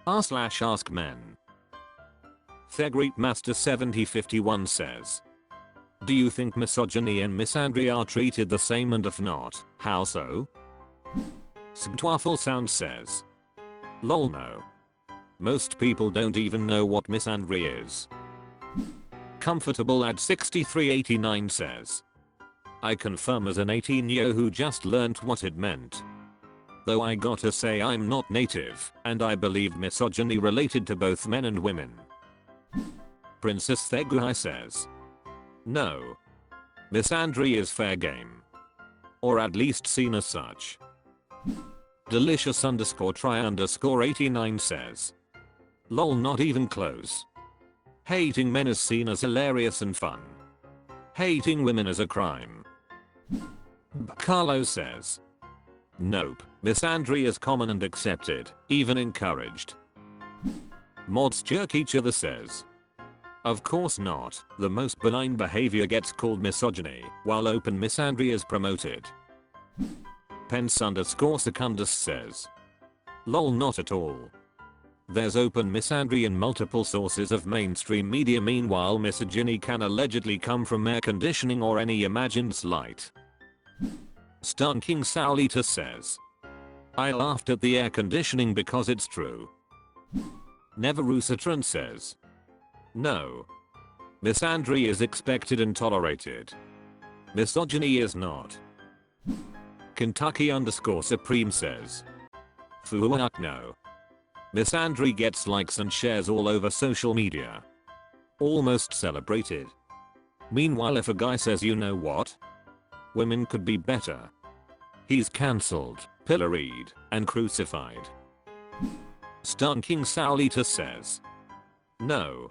r/AskMen. ThegreatMaster7051 says, do you think misogyny and misandry are treated the same, and if not, how so? Subtwaffle Sound says, lol no. Most people don't even know what misandry is. Comfortable at 6389 says, I confirm as an 18-year who just learnt what it meant. Though I gotta say I'm not native, and I believe misogyny related to both men and women. Princess Theguhai says, no. Misandry is fair game. Or at least seen as such. Delicious_try_89 says, lol not even close. Hating men is seen as hilarious and fun. Hating women is a crime. Carlo says, nope, misandry is common and accepted, even encouraged. Mods jerk each other says, of course not, the most benign behavior gets called misogyny, while open misandry is promoted. Pence_Secundus says, lol not at all. There's open misandry in multiple sources of mainstream media, meanwhile misogyny can allegedly come from air conditioning or any imagined slight. Stunking Saulita says, I laughed at the air conditioning because it's true. Neverusatran says, no. Misandry is expected and tolerated. Misogyny is not. Kentucky_Supreme says, fuck no. Misandry gets likes and shares all over social media. Almost celebrated. Meanwhile if a guy says you know what? Women could be better. He's cancelled, pilloried, and crucified. Stunking Saulita says, no.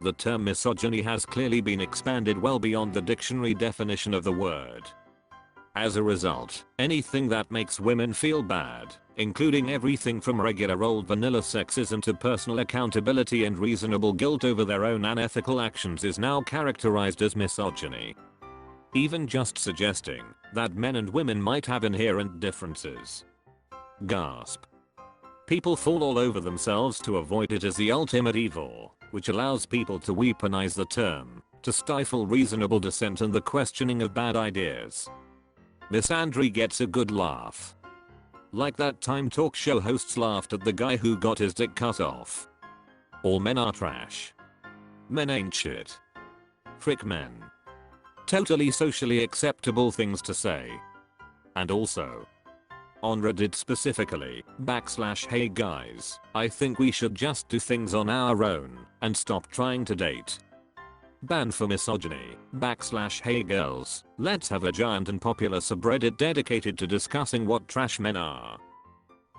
The term misogyny has clearly been expanded well beyond the dictionary definition of the word. As a result, anything that makes women feel bad, including everything from regular old vanilla sexism to personal accountability and reasonable guilt over their own unethical actions, is now characterized as misogyny. Even just suggesting that men and women might have inherent differences. Gasp. People fall all over themselves to avoid it as the ultimate evil, which allows people to weaponize the term, to stifle reasonable dissent and the questioning of bad ideas. Misandry gets a good laugh. Like that time talk show hosts laughed at the guy who got his dick cut off. All men are trash. Men ain't shit. Frick men. Totally socially acceptable things to say. And also, on Reddit specifically, /hey guys, I think we should just do things on our own and stop trying to date. Ban for misogyny, /hey girls, let's have a giant and popular subreddit dedicated to discussing what trash men are.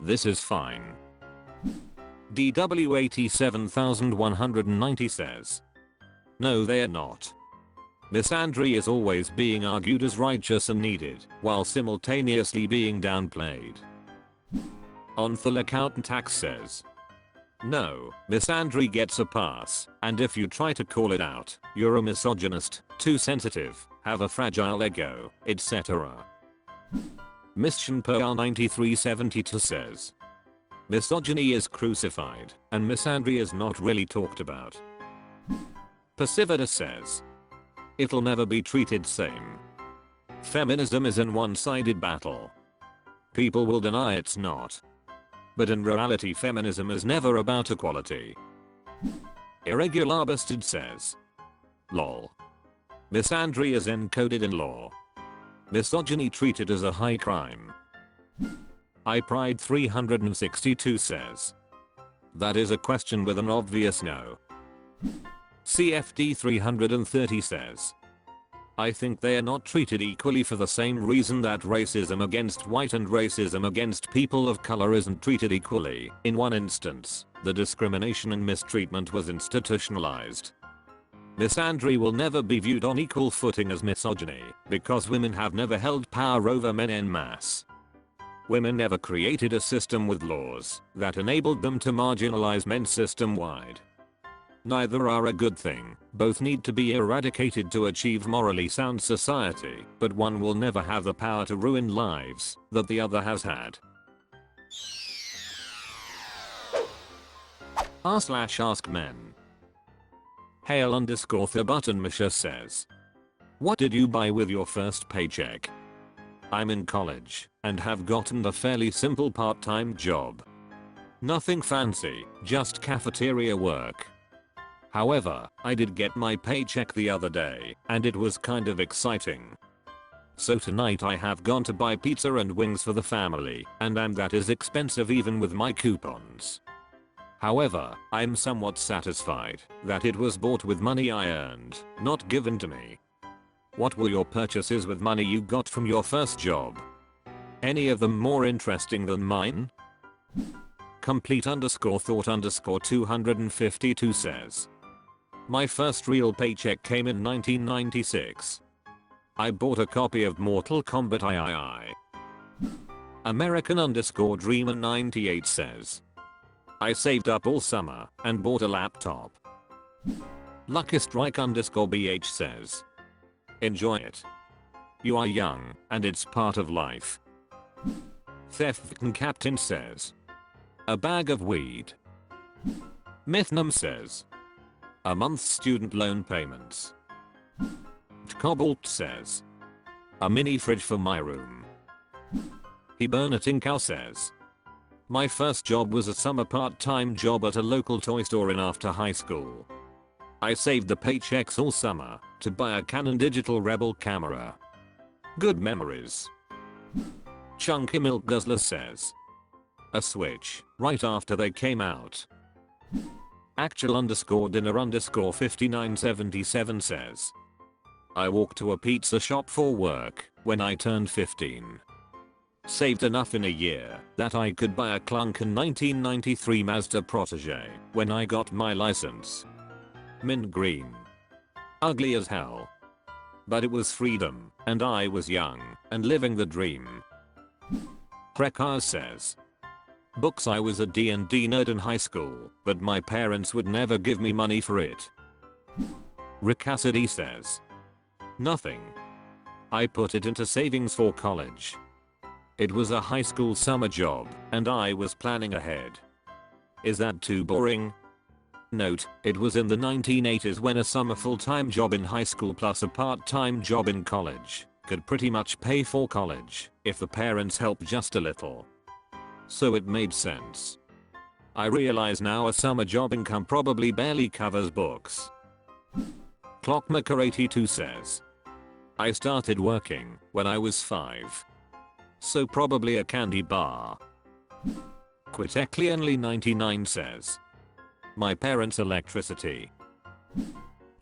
This is fine. DW87190 says, no they're not. Misandry is always being argued as righteous and needed, while simultaneously being downplayed. Onthal Accountant Tax says, no, misandry gets a pass, and if you try to call it out, you're a misogynist, too sensitive, have a fragile ego, etc. Mission Per 9372 says, misogyny is crucified, and misandry is not really talked about. Persivida says, it'll never be treated same. Feminism is an one-sided battle. People will deny it's not. But in reality feminism is never about equality. Irregular Bastard says, lol. Misandry is encoded in law. Misogyny treated as a high crime. iPride 362 says, that is a question with an obvious no. CFD 330 says, I think they are not treated equally for the same reason that racism against white and racism against people of color isn't treated equally. In one instance, the discrimination and mistreatment was institutionalized. Misandry will never be viewed on equal footing as misogyny, because women have never held power over men en masse. Women never created a system with laws that enabled them to marginalize men system-wide. Neither are a good thing, both need to be eradicated to achieve morally sound society, but one will never have the power to ruin lives that the other has had. r/AskMen. Hail_the_button Misha says. What did you buy with your first paycheck? I'm in college and have gotten a fairly simple part-time job. Nothing fancy, just cafeteria work. However, I did get my paycheck the other day and it was kind of exciting. So tonight I have gone to buy pizza and wings for the family and that is expensive even with my coupons. However, I'm somewhat satisfied that it was bought with money I earned, not given to me. What were your purchases with money you got from your first job? Any of them more interesting than mine? Complete_thought_252 says. My first real paycheck came in 1996. I bought a copy of Mortal Kombat III. American_Dreamer98 says. I saved up all summer and bought a laptop. Luckystrike_BH says. Enjoy it. You are young and it's part of life. Theft Captain says. A bag of weed. Mythnum says. A month's student loan payments. Cobalt says. A mini fridge for my room. Hibernating says. My first job was a summer part-time job at a local toy store in after high school. I saved the paychecks all summer to buy a Canon Digital Rebel camera. Good memories. Chunky Milk Guzzler says. A Switch, right after they came out. Actual_dinner_5977 says. I walked to a pizza shop for work when I turned 15. Saved enough in a year that I could buy a clunkin' 1993 Mazda Protege when I got my license. Mint green. Ugly as hell. But it was freedom, and I was young and living the dream. Krekar says. Books. I was a D&D nerd in high school, but my parents would never give me money for it. Rick Cassidy says. Nothing. I put it into savings for college. It was a high school summer job, and I was planning ahead. Is that too boring? Note, it was in the 1980s when a summer full-time job in high school plus a part-time job in college could pretty much pay for college if the parents helped just a little. So it made sense. I realize now a summer job income probably barely covers books. Clockmaker82 says. I started working when I was 5. So probably a candy bar. Quiteklianly99 says. My parents' electricity.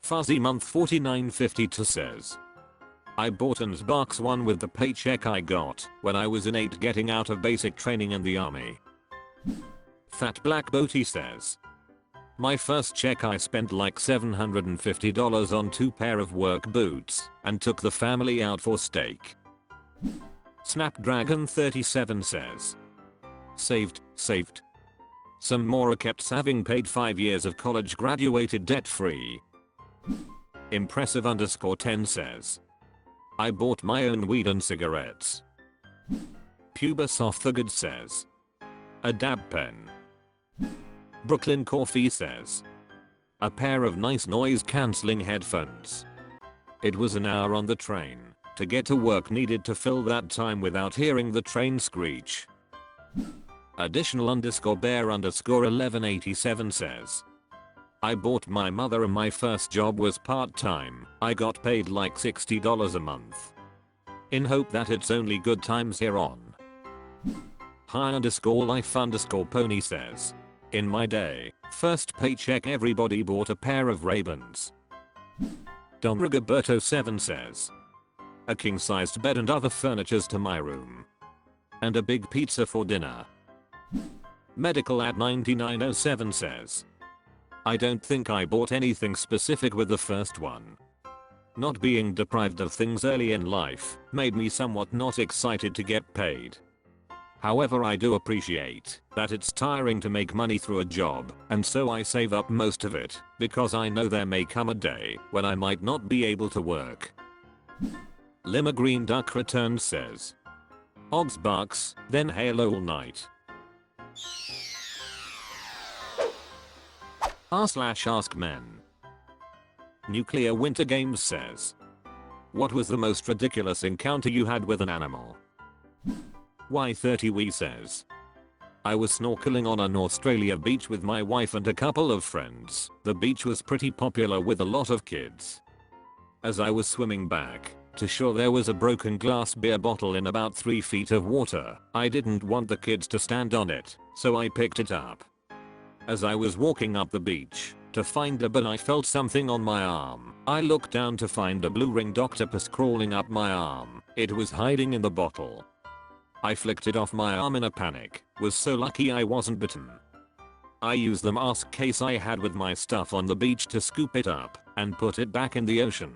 Fuzzy Month 4952 says. I bought an Xbox One with the paycheck I got when I was in 8 getting out of basic training in the army. Fat Black Boaty says. My first check I spent like $750 on 2 pair of work boots and took the family out for steak. Snapdragon37 says. Saved. Some more kept having paid 5 years of college, graduated debt free. Impressive_10 says. I bought my own weed and cigarettes. Pubisofthegod says. A dab pen. Brooklyn Coffee says. A pair of nice noise cancelling headphones. It was an hour on the train to get to work, needed to fill that time without hearing the train screech. Additional_bear_1187 says. I bought my mother and my first job was part-time. I got paid like $60 a month. In hope that it's only good times here on. High_life_pony says. In my day, first paycheck everybody bought a pair of Ray-Bans. Don Rigoberto7 says. A king-sized bed and other furnitures to my room. And a big pizza for dinner. Medical@9907 says. I don't think I bought anything specific with the first one. Not being deprived of things early in life made me somewhat not excited to get paid. However, I do appreciate that it's tiring to make money through a job, and so I save up most of it because I know there may come a day when I might not be able to work. Lima Green Duck Returns says. Odds bucks, then Halo all night. r/AskMen. Nuclear Winter Games says, what was the most ridiculous encounter you had with an animal? Y30we says, I was snorkeling on an Australia beach with my wife and a couple of friends. The beach was pretty popular with a lot of kids. As I was swimming back to shore, there was a broken glass beer bottle in about 3 feet of water. I didn't want the kids to stand on it, so I picked it up. As I was walking up the beach to find a bin, I felt something on my arm. I looked down to find a blue ringed octopus crawling up my arm. It was hiding in the bottle. I flicked it off my arm in a panic. Was so lucky I wasn't bitten. I used the mask case I had with my stuff on the beach to scoop it up and put it back in the ocean.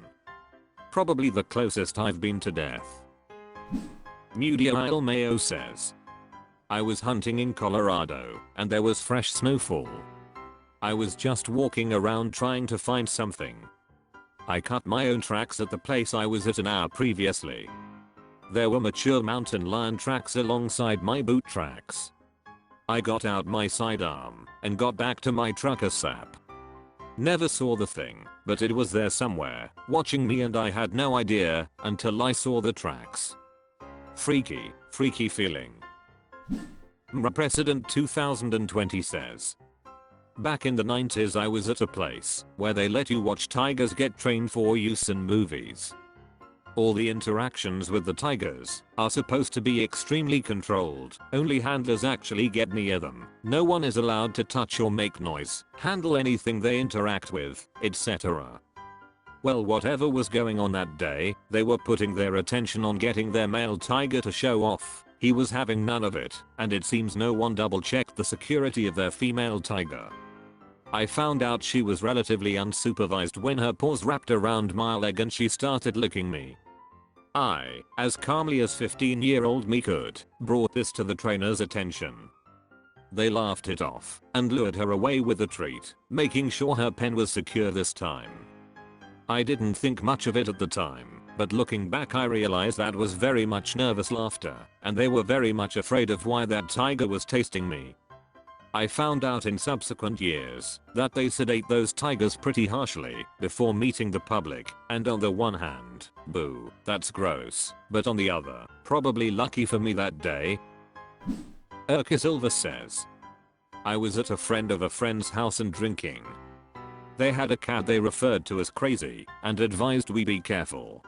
Probably the closest I've been to death. Mudial Mayo says, I was hunting in Colorado and there was fresh snowfall. I was just walking around trying to find something. I cut my own tracks at the place I was at an hour previously. There were mature mountain lion tracks alongside my boot tracks. I got out my sidearm and got back to my truck ASAP. Never saw the thing, but it was there somewhere, watching me, and I had no idea until I saw the tracks. Freaky feeling. President 2020 says, back in the 90s I was at a place where they let you watch tigers get trained for use in movies. All the interactions with the tigers are supposed to be extremely controlled. Only handlers actually get near them. No one is allowed to touch or make noise, handle anything they interact with, etc. Well, whatever was going on that day, they were putting their attention on getting their male tiger to show off. He was having none of it, and it seems no one double checked the security of their female tiger. I found out she was relatively unsupervised when her paws wrapped around my leg and she started licking me. I, as calmly as 15-year-old me could, brought this to the trainer's attention. They laughed it off and lured her away with a treat, making sure her pen was secure this time. I didn't think much of it at the time, but looking back I realized that was very much nervous laughter, and they were very much afraid of why that tiger was tasting me. I found out in subsequent years that they sedate those tigers pretty harshly before meeting the public, and on the one hand, boo, that's gross, but on the other, probably lucky for me that day. Urka Silva says, I was at a friend of a friend's house and drinking. They had a cat they referred to as crazy and advised we be careful.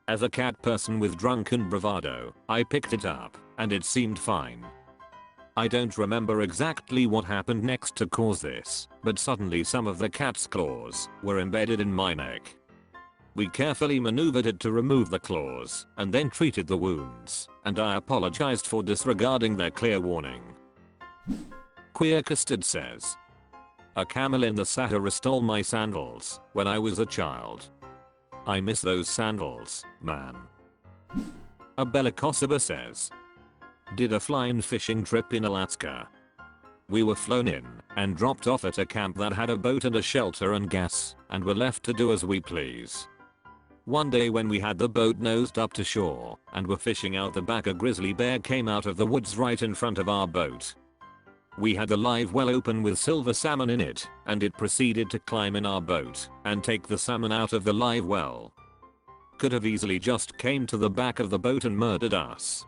As a cat person with drunken bravado, I picked it up and it seemed fine. I don't remember exactly what happened next to cause this, but suddenly some of the cat's claws were embedded in my neck. We carefully maneuvered it to remove the claws and then treated the wounds, and I apologized for disregarding their clear warning. Queer Custard says, a camel in the Sahara stole my sandals when I was a child. I miss those sandals, man. Abella Kosoba says, did a fly-in fishing trip in Alaska. We were flown in and dropped off at a camp that had a boat and a shelter and gas, and were left to do as we please. One day when we had the boat nosed up to shore and were fishing out the back, a grizzly bear came out of the woods right in front of our boat. We had the live well open with silver salmon in it, and it proceeded to climb in our boat and take the salmon out of the live well. Could have easily just came to the back of the boat and murdered us.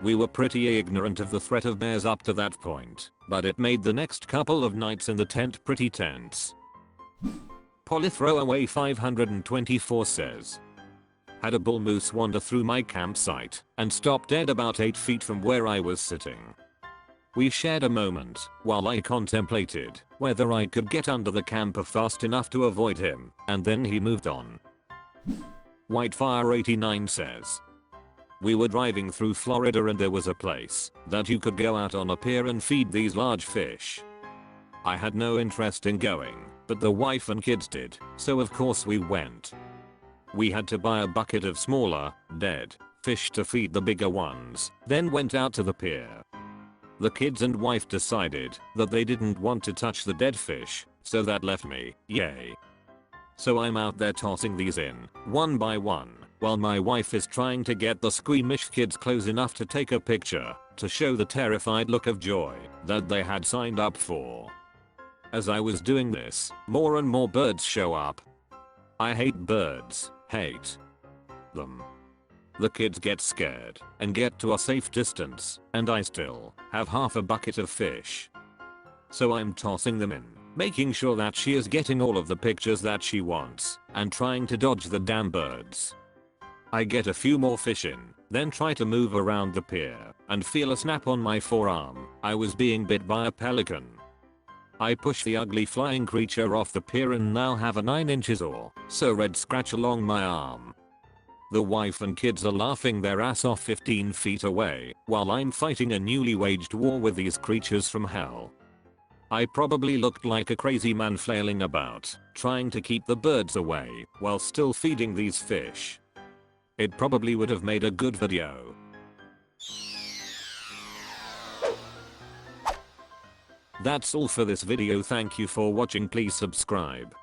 We were pretty ignorant of the threat of bears up to that point, but it made the next couple of nights in the tent pretty tense. Polythrowaway 524 says, had a bull moose wander through my campsite and stop dead about 8 feet from where I was sitting. We shared a moment while I contemplated whether I could get under the camper fast enough to avoid him, and then he moved on. Whitefire 89 says, we were driving through Florida and there was a place that you could go out on a pier and feed these large fish. I had no interest in going, but the wife and kids did, so of course we went. We had to buy a bucket of smaller, dead fish to feed the bigger ones, then went out to the pier. The kids and wife decided that they didn't want to touch the dead fish, so that left me, yay. So I'm out there tossing these in, one by one, while my wife is trying to get the squeamish kids close enough to take a picture to show the terrified look of joy that they had signed up for. As I was doing this, more and more birds show up. I hate birds, hate them. The kids get scared and get to a safe distance, and I still have half a bucket of fish. So I'm tossing them in, making sure that she is getting all of the pictures that she wants, and trying to dodge the damn birds. I get a few more fish in, then try to move around the pier, and feel a snap on my forearm. I was being bit by a pelican. I push the ugly flying creature off the pier and now have a 9 inches or so red scratch along my arm. The wife and kids are laughing their ass off 15 feet away, while I'm fighting a newly waged war with these creatures from hell. I probably looked like a crazy man flailing about, trying to keep the birds away, while still feeding these fish. It probably would have made a good video. That's all for this video. Thank you for watching. Please subscribe.